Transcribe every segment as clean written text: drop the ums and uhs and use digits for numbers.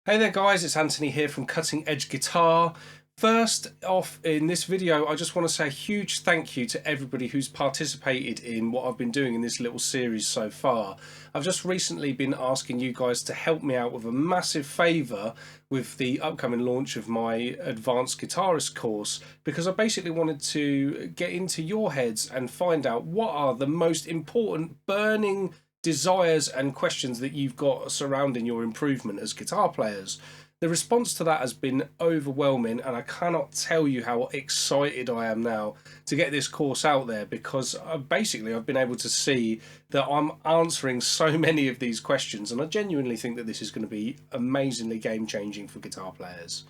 Hey there guys, it's Anthony here from Cutting Edge Guitar. First off, in this video I just want to say a huge thank you to everybody who's participated in what I've been doing in this little series so far. I've just recently been asking you guys to help me out with a massive favour with the upcoming launch of my advanced guitarist course, because I basically wanted to get into your heads and find out what are the most important burning desires and questions that you've got surrounding your improvement as guitar players. The response to that has been overwhelming, and I cannot tell you how excited I am now to get this course out there, because I've been able to see that I'm answering so many of these questions, and I genuinely think that this is going to be amazingly game changing for guitar players.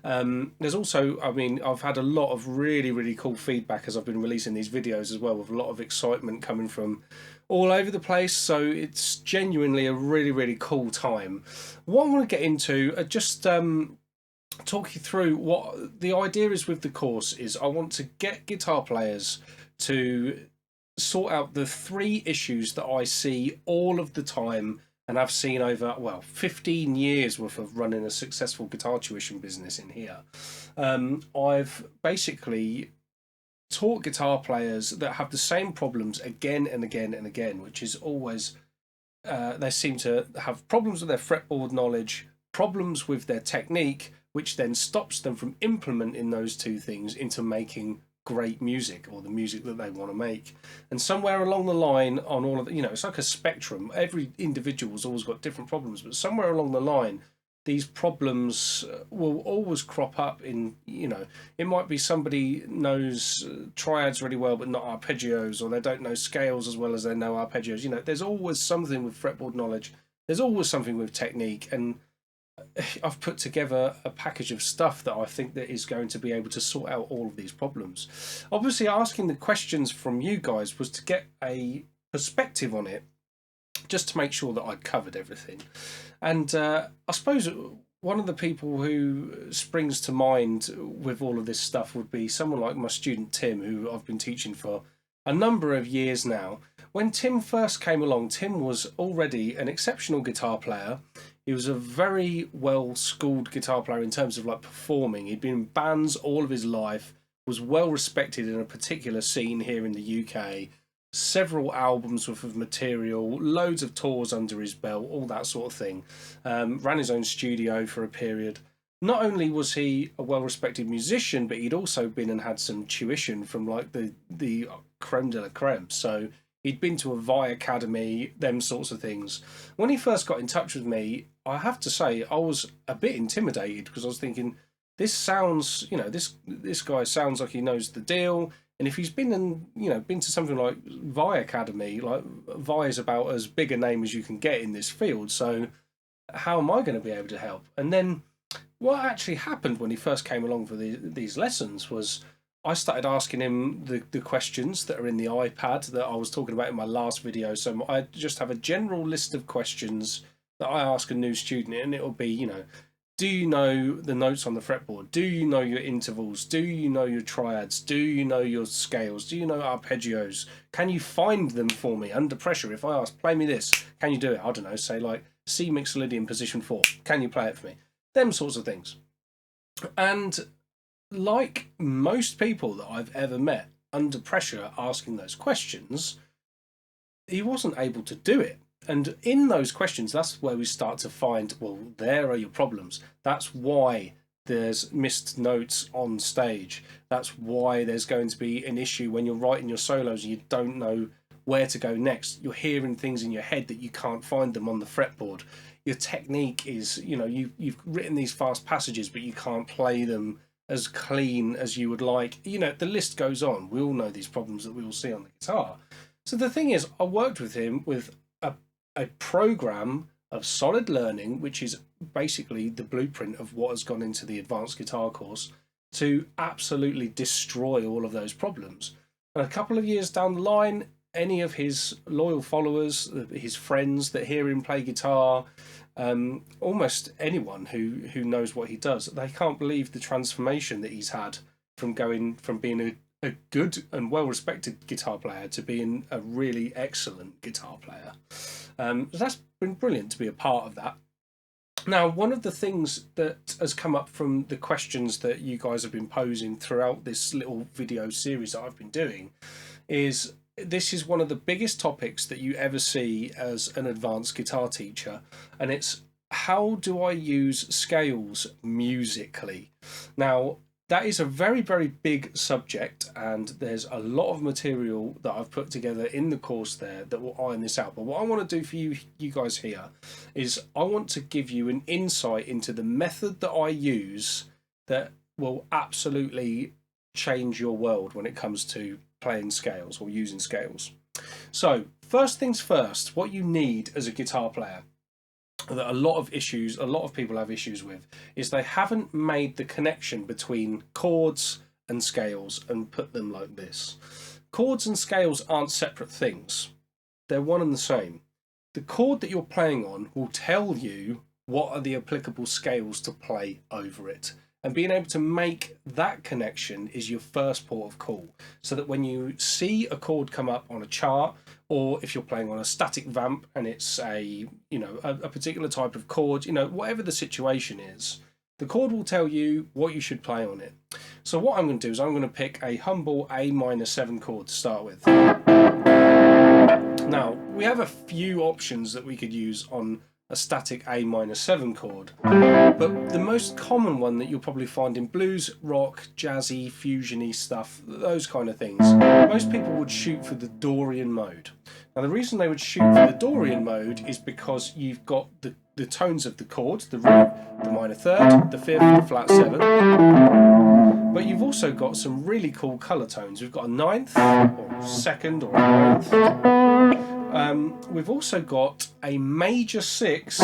There's also, I've had a lot of really cool feedback as I've been releasing these videos as well, with a lot of excitement coming from all over the place, so it's genuinely a really cool time. What I want to get into are just talk you through what the idea is with the course. Is I want to get guitar players to sort out the three issues that I see all of the time, and I've seen over 15 years worth of running a successful guitar tuition business in here. I've basically taught guitar players that have the same problems again and again and again, which is always they seem to have problems with their fretboard knowledge, problems with their technique, which then stops them from implementing those two things into making great music, or the music that they want to make. And somewhere along the line, on all of the, it's like a spectrum. Every individual's always got different problems, but somewhere along the line, these problems will always crop up in, it might be somebody knows triads really well but not arpeggios, or they don't know scales as well as they know arpeggios. There's always something with fretboard knowledge, there's always something with technique, and I've put together a package of stuff that I think that is going to be able to sort out all of these problems. Obviously, asking the questions from you guys was to get a perspective on it, just to make sure that I'd covered everything. And I suppose one of the people who springs to mind with all of this stuff would be someone like my student Tim, who I've been teaching for a number of years now. When Tim first came along, Tim was already an exceptional guitar player. He was a very well schooled guitar player in terms of like performing. He'd been in bands all of his life, was well respected in a particular scene here in the UK, several albums worth of material, loads of tours under his belt, all that sort of thing. Ran his own studio for a period. Not only was he a well-respected musician, but he'd also been and had some tuition from like the creme de la creme. So he'd been to a Vi Academy, them sorts of things. When he first got in touch with me, I have to say I was a bit intimidated, because I was thinking, this sounds, this guy sounds like he knows the deal. And if he's been been to something like Vi Academy, like Vi is about as big a name as you can get in this field, so how am I going to be able to help? And then what actually happened when he first came along for these lessons was I started asking him the questions that are in the iPad that I was talking about in my last video. So I just have a general list of questions that I ask a new student, and it'll be, do you know the notes on the fretboard? Do you know your intervals? Do you know your triads? Do you know your scales? Do you know arpeggios? Can you find them for me under pressure? If I ask, play me this, can you do it? I don't know, say like C Mixolydian position 4. Can you play it for me? Them sorts of things. And like most people that I've ever met under pressure asking those questions, he wasn't able to do it. And in those questions, that's where we start to find, well, there are your problems. That's why there's missed notes on stage. That's why there's going to be an issue when you're writing your solos and you don't know where to go next. You're hearing things in your head that you can't find them on the fretboard. Your technique is, you've written these fast passages, but you can't play them as clean as you would like. The list goes on. We all know these problems that we all see on the guitar. So the thing is, I worked with him with a program of solid learning, which is basically the blueprint of what has gone into the advanced guitar course, to absolutely destroy all of those problems. And a couple of years down the line, any of his loyal followers, his friends that hear him play guitar, almost anyone who knows what he does, they can't believe the transformation that he's had from going from being a good and well-respected guitar player to being a really excellent guitar player. So that's been brilliant to be a part of that. Now, one of the things that has come up from the questions that you guys have been posing throughout this little video series that I've been doing is this is one of the biggest topics that you ever see as an advanced guitar teacher, and it's how do I use scales musically? Now, that is a very, very big subject, and there's a lot of material that I've put together in the course there that will iron this out. But what I want to do for you guys here is I want to give you an insight into the method that I use that will absolutely change your world when it comes to playing scales or using scales. So first things first, what you need as a guitar player that a lot of people have issues with is they haven't made the connection between chords and scales and put them like this. Chords and scales aren't separate things. They're one and the same. The chord that you're playing on will tell you what are the applicable scales to play over it. And being able to make that connection is your first port of call, so that when you see a chord come up on a chart, or if you're playing on a static vamp and it's a particular type of chord, whatever the situation is, the chord will tell you what you should play on it. So what I'm going to do is I'm going to pick a humble A minor 7 chord to start with. Now, we have a few options that we could use on a static A minor 7 chord, but the most common one that you'll probably find in blues, rock, jazzy, fusiony stuff, those kind of things, most people would shoot for the Dorian mode. Now, the reason they would shoot for the Dorian mode is because you've got the tones of the chords, the root, the minor third, the fifth, the flat 7, but you've also got some really cool colour tones. We've got a ninth, or second, or a ninth. We've also got a major 6,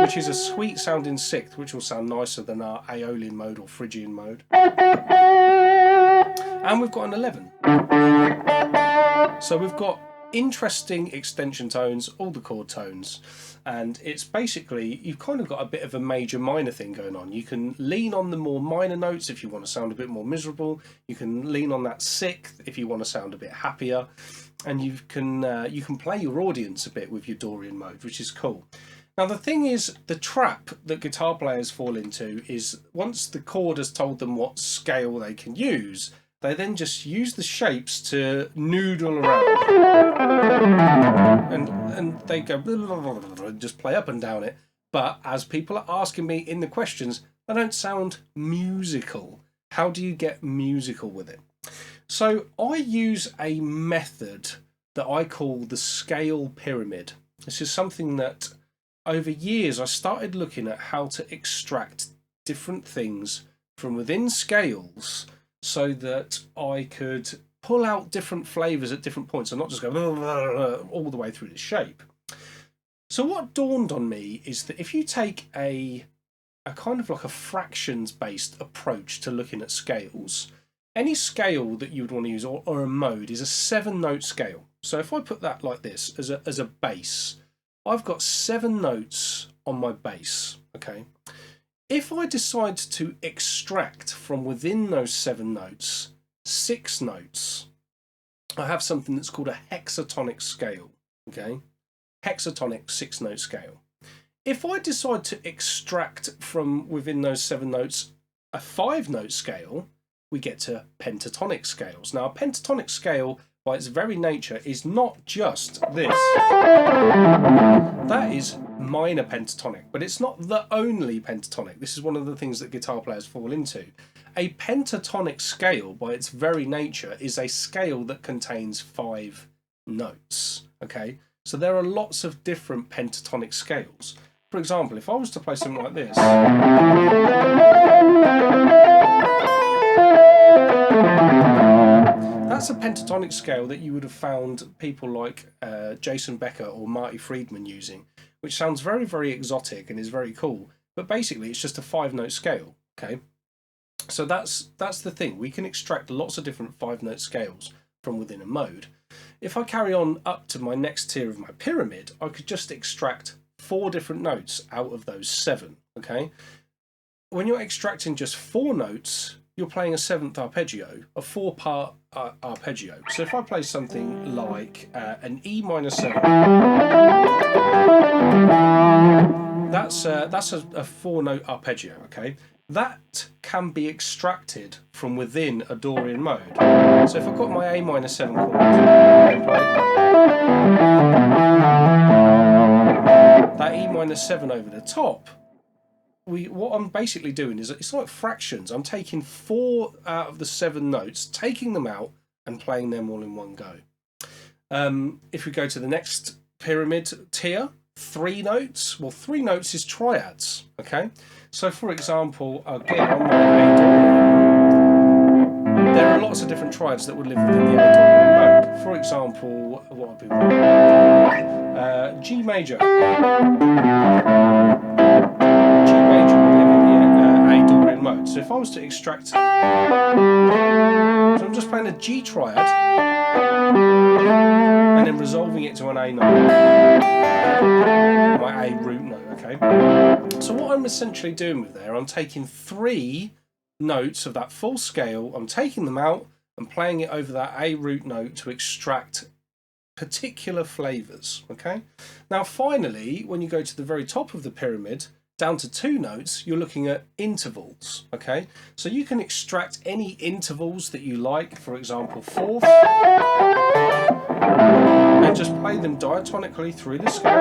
which is a sweet sounding sixth, which will sound nicer than our Aeolian mode or Phrygian mode. And we've got an 11. So we've got interesting extension tones, all the chord tones, and it's basically, you've kind of got a bit of a major minor thing going on. You can lean on the more minor notes if you want to sound a bit more miserable. You can lean on that sixth if you want to sound a bit happier, and you can play your audience a bit with your Dorian mode, which is cool. Now, the thing is, the trap that guitar players fall into is once the chord has told them what scale they can use, they then just use the shapes to noodle around. And they go and just play up and down it. But as people are asking me in the questions, they don't sound musical. How do you get musical with it? So I use a method that I call the scale pyramid. This is something that over years I started looking at how to extract different things from within scales so that I could pull out different flavours at different points and not just go all the way through the shape. So what dawned on me is that if you take a kind of like a fractions based approach to looking at scales, any scale that you would want to use or a mode is a 7-note scale. So if I put that like this as a bass, I've got 7 notes on my bass, okay? If I decide to extract from within those 7 notes 6 notes, I have something that's called a hexatonic scale, okay? Hexatonic 6-note scale. If I decide to extract from within those 7 notes a 5-note scale, we get to pentatonic scales. Now, a pentatonic scale, by its very nature, is not just this. That is minor pentatonic, but it's not the only pentatonic. This is one of the things that guitar players fall into. A pentatonic scale, by its very nature, is a scale that contains 5 notes, okay? So there are lots of different pentatonic scales. For example, if I was to play something like this, that's a pentatonic scale that you would have found people like Jason Becker or Marty Friedman using, which sounds very, very exotic and is very cool. But basically, it's just a 5-note scale, okay? So that's the thing. We can extract lots of different 5-note scales from within a mode. If I carry on up to my next tier of my pyramid, I could just extract 4 different notes out of those 7, okay? When you're extracting just 4 notes, you're playing a 7th arpeggio, a 4-part arpeggio. So if I play something like an E minor 7, that's a 4-note arpeggio, okay? That can be extracted from within a Dorian mode. So if I've got my A minor 7 chord, and play that E minor 7 over the top, what I'm basically doing is, it's like fractions. I'm taking 4 out of the 7 notes, taking them out and playing them all in one go. If we go to the next pyramid tier, 3 notes. Well, 3 notes is triads, okay? So for example, again, on my A Dorian, there are lots of different triads that would live within the A Dorian mode. For example, what would be G major. G major would live in the A Dorian mode. So if I was to extract, so I'm just playing a G triad and then resolving it to an A note, my A root note, okay? So what I'm essentially doing with there, I'm taking 3 notes of that full scale, I'm taking them out and playing it over that A root note to extract particular flavours, okay? Now finally, when you go to the very top of the pyramid, down to 2 notes, you're looking at intervals, okay? So you can extract any intervals that you like, for example, 4th, and just play them diatonically through the scale,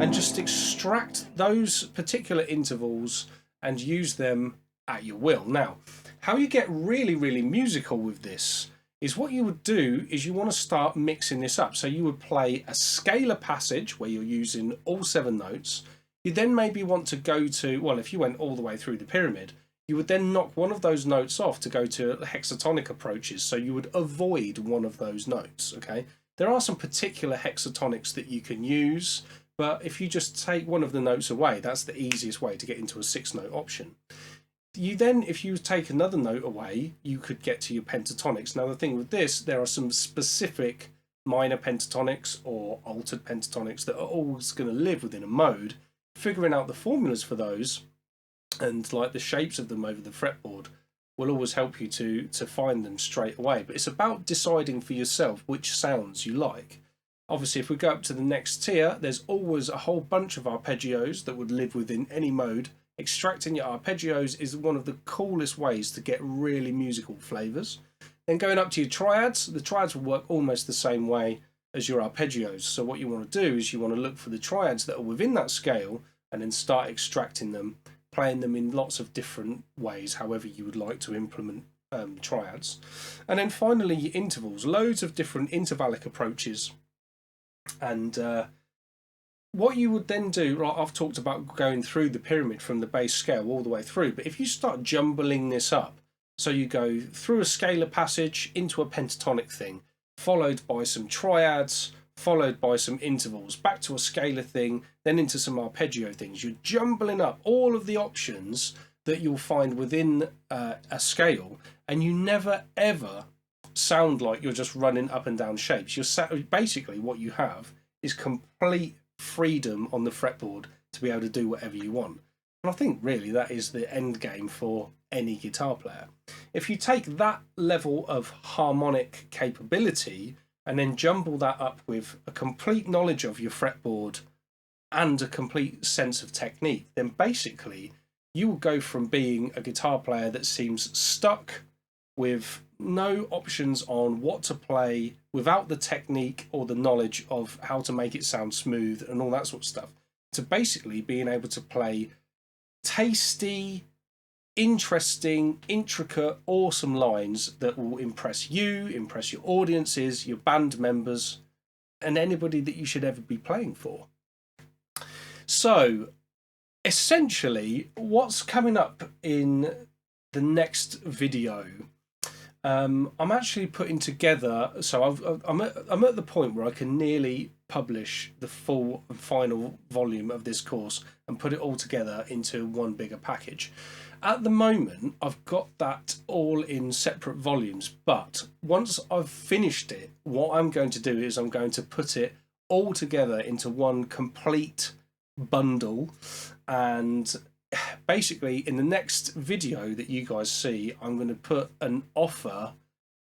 and just extract those particular intervals and use them at your will. Now, how you get really, really musical with this is, what you would do is you want to start mixing this up. So you would play a scalar passage where you're using all 7 notes. You then maybe want to go to, well, if you went all the way through the pyramid, you would then knock one of those notes off to go to hexatonic approaches. So you would avoid one of those notes, okay? There are some particular hexatonics that you can use, but if you just take one of the notes away, that's the easiest way to get into a 6-note option. You then, if you take another note away, you could get to your pentatonics. Now the thing with this, there are some specific minor pentatonics or altered pentatonics that are always going to live within a mode. Figuring out the formulas for those and like the shapes of them over the fretboard will always help you to find them straight away. But it's about deciding for yourself which sounds you like. Obviously, if we go up to the next tier, there's always a whole bunch of arpeggios that would live within any mode. Extracting your arpeggios is one of the coolest ways to get really musical flavours. Then going up to your triads, the triads will work almost the same way as your arpeggios. So what you want to do is you want to look for the triads that are within that scale and then start extracting them, playing them in lots of different ways, however you would like to implement triads. And then finally your intervals, loads of different intervallic approaches. And what you would then do, right, I've talked about going through the pyramid from the base scale all the way through, but if you start jumbling this up, so you go through a scalar passage into a pentatonic thing, followed by some triads, followed by some intervals, back to a scalar thing, then into some arpeggio things. You're jumbling up all of the options that you'll find within a scale, and you never ever sound like you're just running up and down shapes. Basically what you have is complete freedom on the fretboard to be able to do whatever you want. And I think really that is the end game for any guitar player. If you take that level of harmonic capability and then jumble that up with a complete knowledge of your fretboard and a complete sense of technique, then basically you will go from being a guitar player that seems stuck with no options on what to play, without the technique or the knowledge of how to make it sound smooth and all that sort of stuff, to basically being able to play tasty, interesting, intricate, awesome lines that will impress you, impress your audiences, your band members, and anybody that you should ever be playing for. So essentially what's coming up in the next video, I'm actually putting together, so I'm at the point where I can nearly publish the full and final volume of this course and put it all together into one bigger package. At the moment, I've got that all in separate volumes, but once I've finished it, what I'm going to do is I'm going to put it all together into one complete bundle, and basically in the next video that you guys see, I'm going to put an offer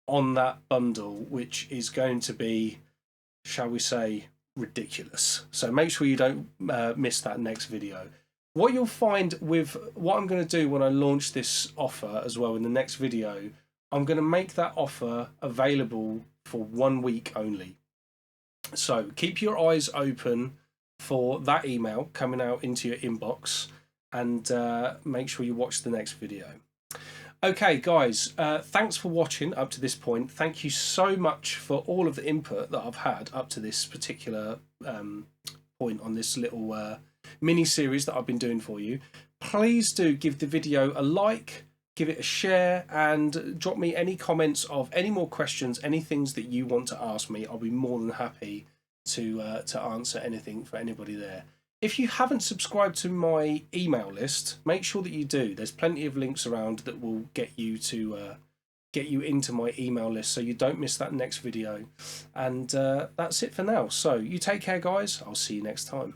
on that bundle, which is going to be, shall we say, ridiculous. So make sure you don't miss that next video. What you'll find with what I'm going to do when I launch this offer as well in the next video, I'm going to make that offer available for 1 week only. So keep your eyes open for that email coming out into your inbox, and make sure you watch the next video. Okay guys, thanks for watching up to this point. Thank you so much for all of the input that I've had up to this particular point on this little mini series that I've been doing for you. Please do give the video a like, give it a share, and drop me any comments of any more questions, any things that you want to ask me. I'll be more than happy to answer anything for anybody there. If you haven't subscribed to my email list, make sure that you do. There's plenty of links around that will get you to get you into my email list so you don't miss that next video. And that's it for now. So you take care, guys. I'll see you next time.